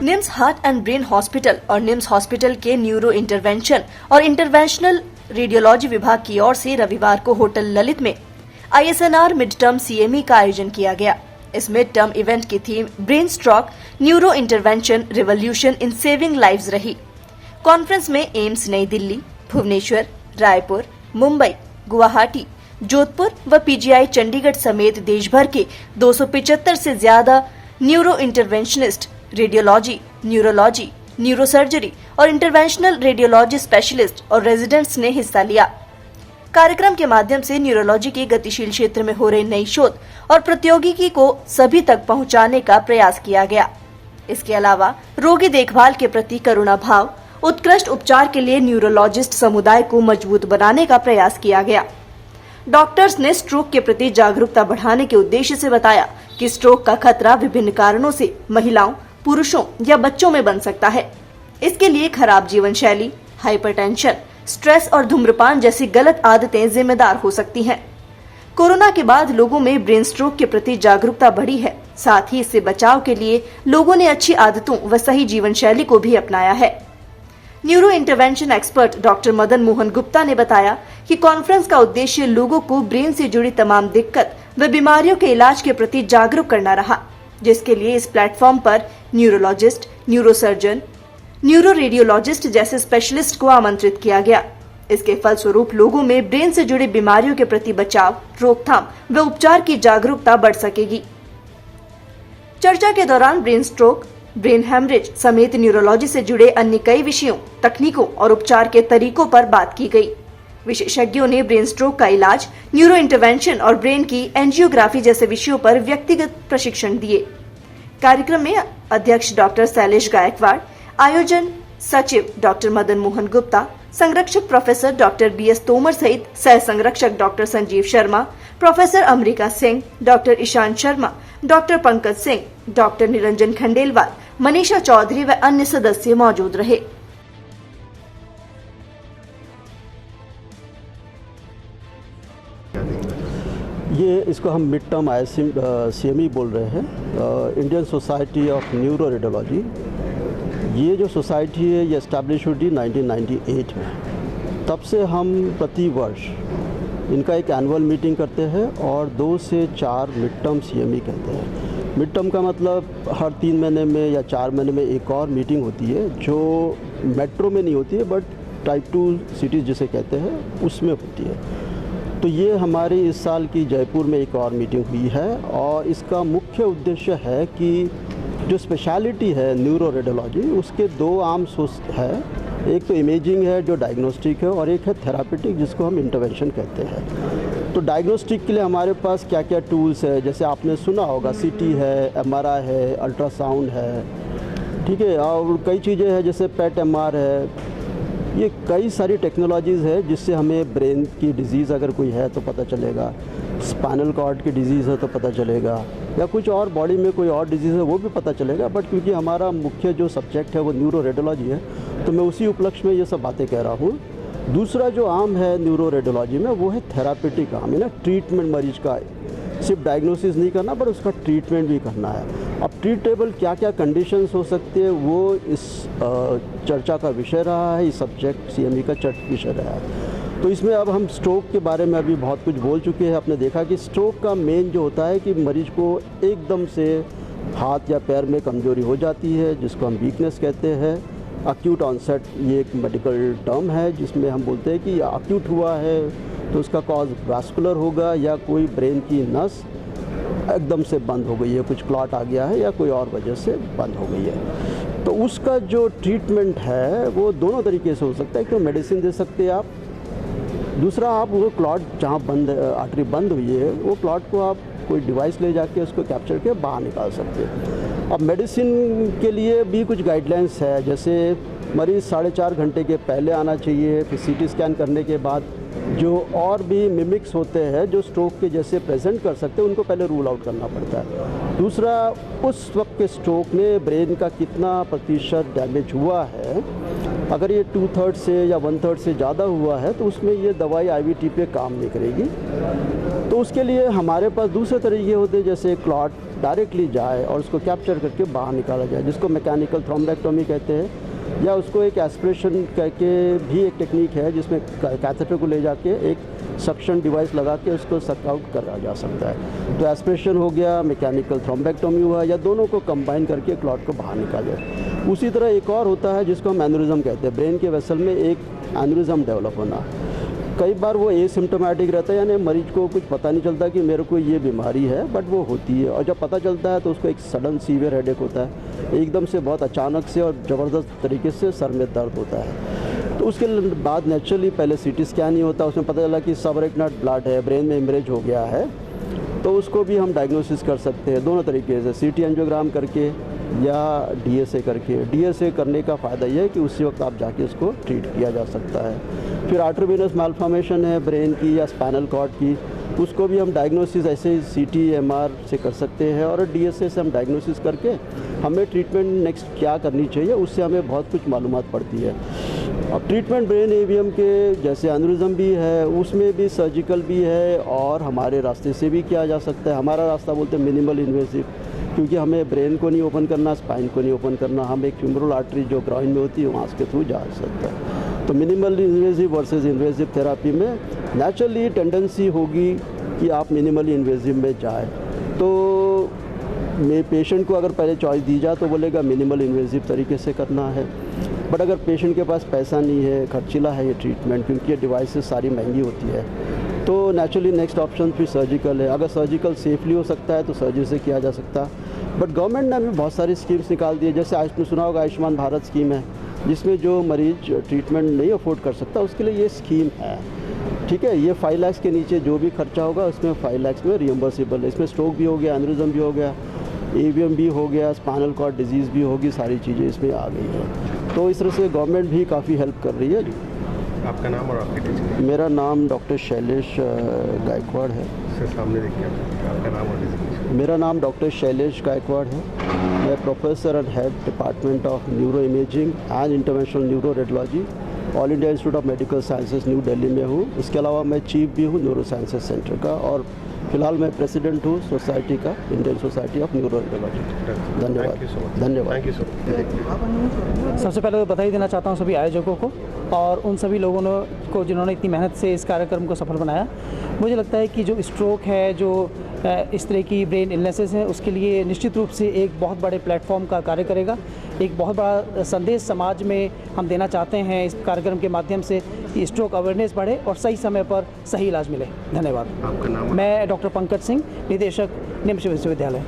NIMS heart and brain hospital और NIMS hospital के neuro intervention और इंटरवेंशनल रेडियोलॉजी विभाग की ओर से रविवार को होटल ललित में ISNR मिड टर्म CME का आयोजन किया गया। इस मिड टर्म इवेंट की theme brain stroke neuro intervention revolution in saving lives रही। कॉन्फ्रेंस में एम्स नई दिल्ली, भुवनेश्वर, रायपुर, मुंबई, गुवाहाटी, जोधपुर व PGI चंडीगढ़ समेत देश भर के 275 से ज्यादा neuro interventionist, radiology, neurology, neurosurgery और इंटरवेंशनल रेडियोलॉजी स्पेशलिस्ट और रेजिडेंट्स ने हिस्सा लिया। कार्यक्रम के माध्यम से न्यूरोलॉजी के गतिशील क्षेत्र में हो रही नई शोध और प्रौद्योगिकी को सभी तक पहुंचाने का प्रयास किया गया। इसके अलावा रोगी देखभाल के प्रति करुणा भाव, उत्कृष्ट उपचार के लिए न्यूरोलॉजिस्ट समुदाय को मजबूत बनाने का प्रयास किया गया। डॉक्टर्स ने स्ट्रोक के प्रति जागरूकता बढ़ाने के उद्देश्य से बताया कि स्ट्रोक का खतरा विभिन्न कारणों से महिलाओं, पुरुषों या बच्चों में बन सकता है। इसके लिए खराब जीवन शैली, हाइपरटेंशन, स्ट्रेस और धूम्रपान जैसी गलत आदतें जिम्मेदार हो सकती हैं। कोरोना के बाद लोगों में ब्रेन स्ट्रोक के प्रति जागरूकता बढ़ी है। साथ ही इससे बचाव के लिए लोगों ने अच्छी आदतों व सही जीवन शैली को भी अपनाया है। Neuro intervention expert doctor Madan Mohan Gupta ने बताया कि कॉन्फ्रेंस का उद्देश्य लोगों को ब्रेन से जुड़ी तमाम दिक्कत व बीमारियों के इलाज के प्रति जागरूक करना रहा, जिसके लिए इस प्लेटफॉर्म पर न्यूरोलॉजिस्ट, न्यूरोसर्जन, न्यूरो रेडियोलॉजिस्ट जैसे स्पेशलिस्ट को आमंत्रित किया गया। इसके फलस्वरूप लोगों में ब्रेन से जुड़ी बीमारियों के प्रति बचाव, रोकथाम व उपचार की जागरूकता बढ़ सकेगी। चर्चा के दौरान ब्रेन स्ट्रोक, ब्रेन हेमरेज समेत न्यूरोलॉजी से जुड़े अन्य कई विषयों, तकनीकों और उपचार के तरीकों पर बात की गई। विशेषज्ञों ने ब्रेन स्ट्रोक का इलाज, न्यूरो इंटरवेंशन और ब्रेन की एंजियोग्राफी जैसे विषयों पर व्यक्तिगत प्रशिक्षण दिए। कार्यक्रम में अध्यक्ष डॉक्टर शैलेश गायकवाड़, आयोजन सचिव डॉक्टर मदन मोहन गुप्ता, संरक्षक प्रोफेसर डॉक्टर BS तोमर सहित सह संरक्षक doctor Sanjeev Sharma, professor Amrika Singh, doctor Ishan Sharma, doctor Pankaj Singh, doctor Niranjan Khandelwal, Manisha Chaudhary व अन्य सदस्य मौजूद रहे। ये इसको हम मिड टर्म CME बोल रहे हैं, Indian society of neuro radiology. ये जो सोसाइटी है ये एस्टैब्लिश हुई 1998 में। तब से हम प्रति वर्ष इनका एक एनुअल मीटिंग करते हैं और 2 से 4 मिड टर्म CME कहते हैं। मिड टर्म का मतलब हर 3 महीने में या 4 महीने में एक और मीटिंग होती है, जो मेट्रो में नहीं होती है बट टाइप 2 सिटीज़ जिसे कहते हैं उसमें होती है। तो ये हमारी इस साल की जयपुर में एक और मीटिंग हुई है और इसका मुख्य उद्देश्य है कि जो स्पेशलिटी है न्यूरो रेडियोलॉजी, उसके 2 आर्म है। एक तो इमेजिंग है जो डायग्नोस्टिक है और एक है थेरापेटिक जिसको हम इंटरवेंशन कहते हैं। तो डायग्नोस्टिक के लिए हमारे पास क्या क्या टूल्स है, जैसे आपने सुना होगा CT है, MRI है, अल्ट्रासाउंड है, ठीक है, और कई चीज़ें हैं जैसे PET MR है। ये कई सारी टेक्नोलॉजीज़ है जिससे हमें ब्रेन की डिज़ीज़ अगर कोई है तो पता चलेगा, स्पाइनल कॉर्ड की डिज़ीज़ है तो पता चलेगा, या कुछ और बॉडी में कोई और डिज़ीज़ है वो भी पता चलेगा। बट क्योंकि हमारा मुख्य जो सब्जेक्ट है वो न्यूरो रेडियोलॉजी है तो मैं उसी उपलक्ष्य में ये सब बातें कह रहा हूँ। दूसरा जो आर्म है न्यूरो रेडियोलॉजी में वो है थेरापेटिक आर्म, है ना, ट्रीटमेंट मरीज का। सिर्फ डायग्नोसिस नहीं करना बट उसका ट्रीटमेंट भी करना है। अब ट्रीटेबल क्या क्या कंडीशंस हो सकती है वो इस चर्चा का विषय रहा है, इस सब्जेक्ट CME का विषय रहा है। तो इसमें अब हम स्ट्रोक के बारे में अभी बहुत कुछ बोल चुके हैं। आपने देखा कि स्ट्रोक का मेन जो होता है कि मरीज को एकदम से हाथ या पैर में कमजोरी हो जाती है जिसको हम वीकनेस कहते हैं। अक्यूट ऑनसेट ये एक मेडिकल टर्म है जिसमें हम बोलते हैं कि अक्यूट हुआ है तो उसका कॉज वास्कुलर होगा या कोई ब्रेन की नस एकदम से बंद हो गई है, कुछ क्लॉट आ गया है या कोई और वजह से बंद हो गई है। तो उसका जो ट्रीटमेंट है वो दोनों तरीके से हो सकता है। एक तो मेडिसिन दे सकते हैं आप, दूसरा आप वो क्लॉट जहाँ बंद आर्टरी बंद हुई है वो क्लॉट को आप कोई डिवाइस ले जाके उसको कैप्चर के बाहर निकाल सकते हैं। अब मेडिसिन के लिए भी कुछ गाइडलाइंस है, जैसे मरीज़ 4.5 घंटे के पहले आना चाहिए, फिर CT स्कैन करने के बाद जो और भी मिमिक्स होते हैं जो स्ट्रोक के जैसे प्रेजेंट कर सकते हैं उनको पहले रूल आउट करना पड़ता है। दूसरा, उस वक्त के स्ट्रोक में ब्रेन का कितना प्रतिशत डैमेज हुआ है, अगर ये 2/3 से या 1/3 से ज़्यादा हुआ है तो उसमें ये दवाई IVT पे काम नहीं करेगी। तो उसके लिए हमारे पास दूसरे तरीके होते हैं, जैसे क्लॉट डायरेक्टली जाए और उसको कैप्चर करके बाहर निकाला जाए, जिसको मैकेनिकल थ्रोम्बेक्टोमी कहते हैं, या उसको एक एस्पिरेशन करके भी एक टेक्निक है जिसमें कैथेटर को ले जाके एक सक्शन डिवाइस लगा के उसको सक आउट करा जा सकता है। तो एस्पिरेशन हो गया, मैकेनिकल थ्रोम्बेक्टोमी हुआ, या दोनों को कंबाइन करके क्लॉट को बाहर निकाला जाए। उसी तरह एक और होता है जिसको हम एन्यूरिज्म कहते हैं, ब्रेन के वेसल में एक एन्यूरिज्म डेवलप होना। कई बार वो एसिम्प्टोमेटिक रहता है, यानी मरीज को कुछ पता नहीं चलता कि मेरे को ये बीमारी है, बट वो होती है, और जब पता चलता है तो उसको एक सडन सीवियर हेडेक होता है, एकदम से बहुत अचानक से और ज़बरदस्त तरीके से सर में दर्द होता है। तो उसके बाद नेचुरली पहले सीटी स्कैन ही होता है, उसमें पता चला कि सबरेक्टिनल ब्लड है, ब्रेन में हेमरेज हो गया है, तो उसको भी हम डायग्नोसिस कर सकते हैं दोनों तरीके से, सीटी एंजियोग्राम करके या डीएसए करके। डीएसए करने का फ़ायदा ये है कि उसी वक्त आप जाके उसको ट्रीट किया जा सकता है। फिर आर्टरीवेनस मालफॉर्मेशन है ब्रेन की या स्पाइनल कॉर्ड की, उसको भी हम डायग्नोसिस ऐसे ही सीटी एमआर से कर सकते हैं, और डीएसए से हम डायग्नोसिस करके हमें ट्रीटमेंट नेक्स्ट क्या करनी चाहिए, उससे हमें बहुत कुछ मालूमात पड़ती है। अब ट्रीटमेंट ब्रेन एवीएम के जैसे एन्यूरिज्म भी है, उसमें भी सर्जिकल भी है और हमारे रास्ते से भी किया जा सकता है। हमारा रास्ता बोलते हैं मिनिमल इन्वेसिव, क्योंकि हमें ब्रेन को नहीं ओपन करना, स्पाइन को नहीं ओपन करना, हम एक फ्यूमरल आर्टरी जो ग्राइन में होती है वहाँ के थ्रू जा सकता है। तो minimal invasive versus invasive therapy में नेचुरली टेंडेंसी होगी कि आप मिनिमली इन्वेसिव में जाए। तो मैं पेशेंट को अगर पहले चॉइस दी जाए तो बोलेगा मिनिमल इन्वेसिव तरीके से करना है, बट अगर पेशेंट के पास पैसा नहीं है, खर्चीला है ये ट्रीटमेंट, क्योंकि ये डिवाइसेस सारी महंगी होती है, तो नेचुरली नेक्स्ट ऑप्शन फिर सर्जिकल है। अगर सर्जिकल सेफली हो सकता है तो सर्जरी से किया जा सकता है। बट गवर्नमेंट ने अभी बहुत सारी स्कीम्स निकाल दी है, जैसे आपने सुना होगा आयुष्मान भारत स्कीम है, जिसमें जो मरीज ट्रीटमेंट नहीं अफोर्ड कर सकता उसके लिए ये स्कीम है। ठीक है, ये 5 लाख के नीचे जो भी खर्चा होगा उसमें 5 लाख में रियम्बर्सिबल है। इसमें स्ट्रोक भी हो गया, एन्यूरिज्म भी हो गया, एवीएम भी हो गया, स्पाइनल कॉर्ड डिजीज़ भी होगी, सारी चीज़ें इसमें आ गई हैं। तो इस तरह से गवर्नमेंट भी काफ़ी हेल्प कर रही है। आपका नाम और आपकी डिजिग्नेशन? मेरा नाम डॉक्टर शैलेश गायकवाड़ है। सर सामने देखिए आपका नाम और डिजिग्नेशन। मेरा नाम डॉक्टर शैलेश गायकवाड़ है। मैं professor and head department of neuro imaging and interventional neuro radiology all India institute of medical sciences new Delhi में हूँ। इसके अलावा मैं चीफ भी हूँ न्यूरो साइंसेज सेंटर का, और फिलहाल मैं प्रेसिडेंट हूँ सोसाइटी का, Indian society of neuro radiology. धन्यवाद। धन्यवाद। Thank you so much. सबसे पहले तो बधाई देना चाहता हूँ सभी आयोजकों को और उन सभी लोगों को जिन्होंने इतनी मेहनत से इस कार्यक्रम को सफल बनाया। मुझे लगता है कि जो स्ट्रोक है, जो इस तरह की ब्रेन इलनेसेस हैं, उसके लिए निश्चित रूप से एक बहुत बड़े प्लेटफॉर्म का कार्य करेगा। एक बहुत बड़ा संदेश समाज में हम देना चाहते हैं इस कार्यक्रम के माध्यम से कि स्ट्रोक अवेयरनेस बढ़े और सही समय पर सही इलाज मिले। धन्यवाद। आपका नाम? मैं डॉक्टर पंकज सिंह, निदेशक निम्स विश्वविद्यालय।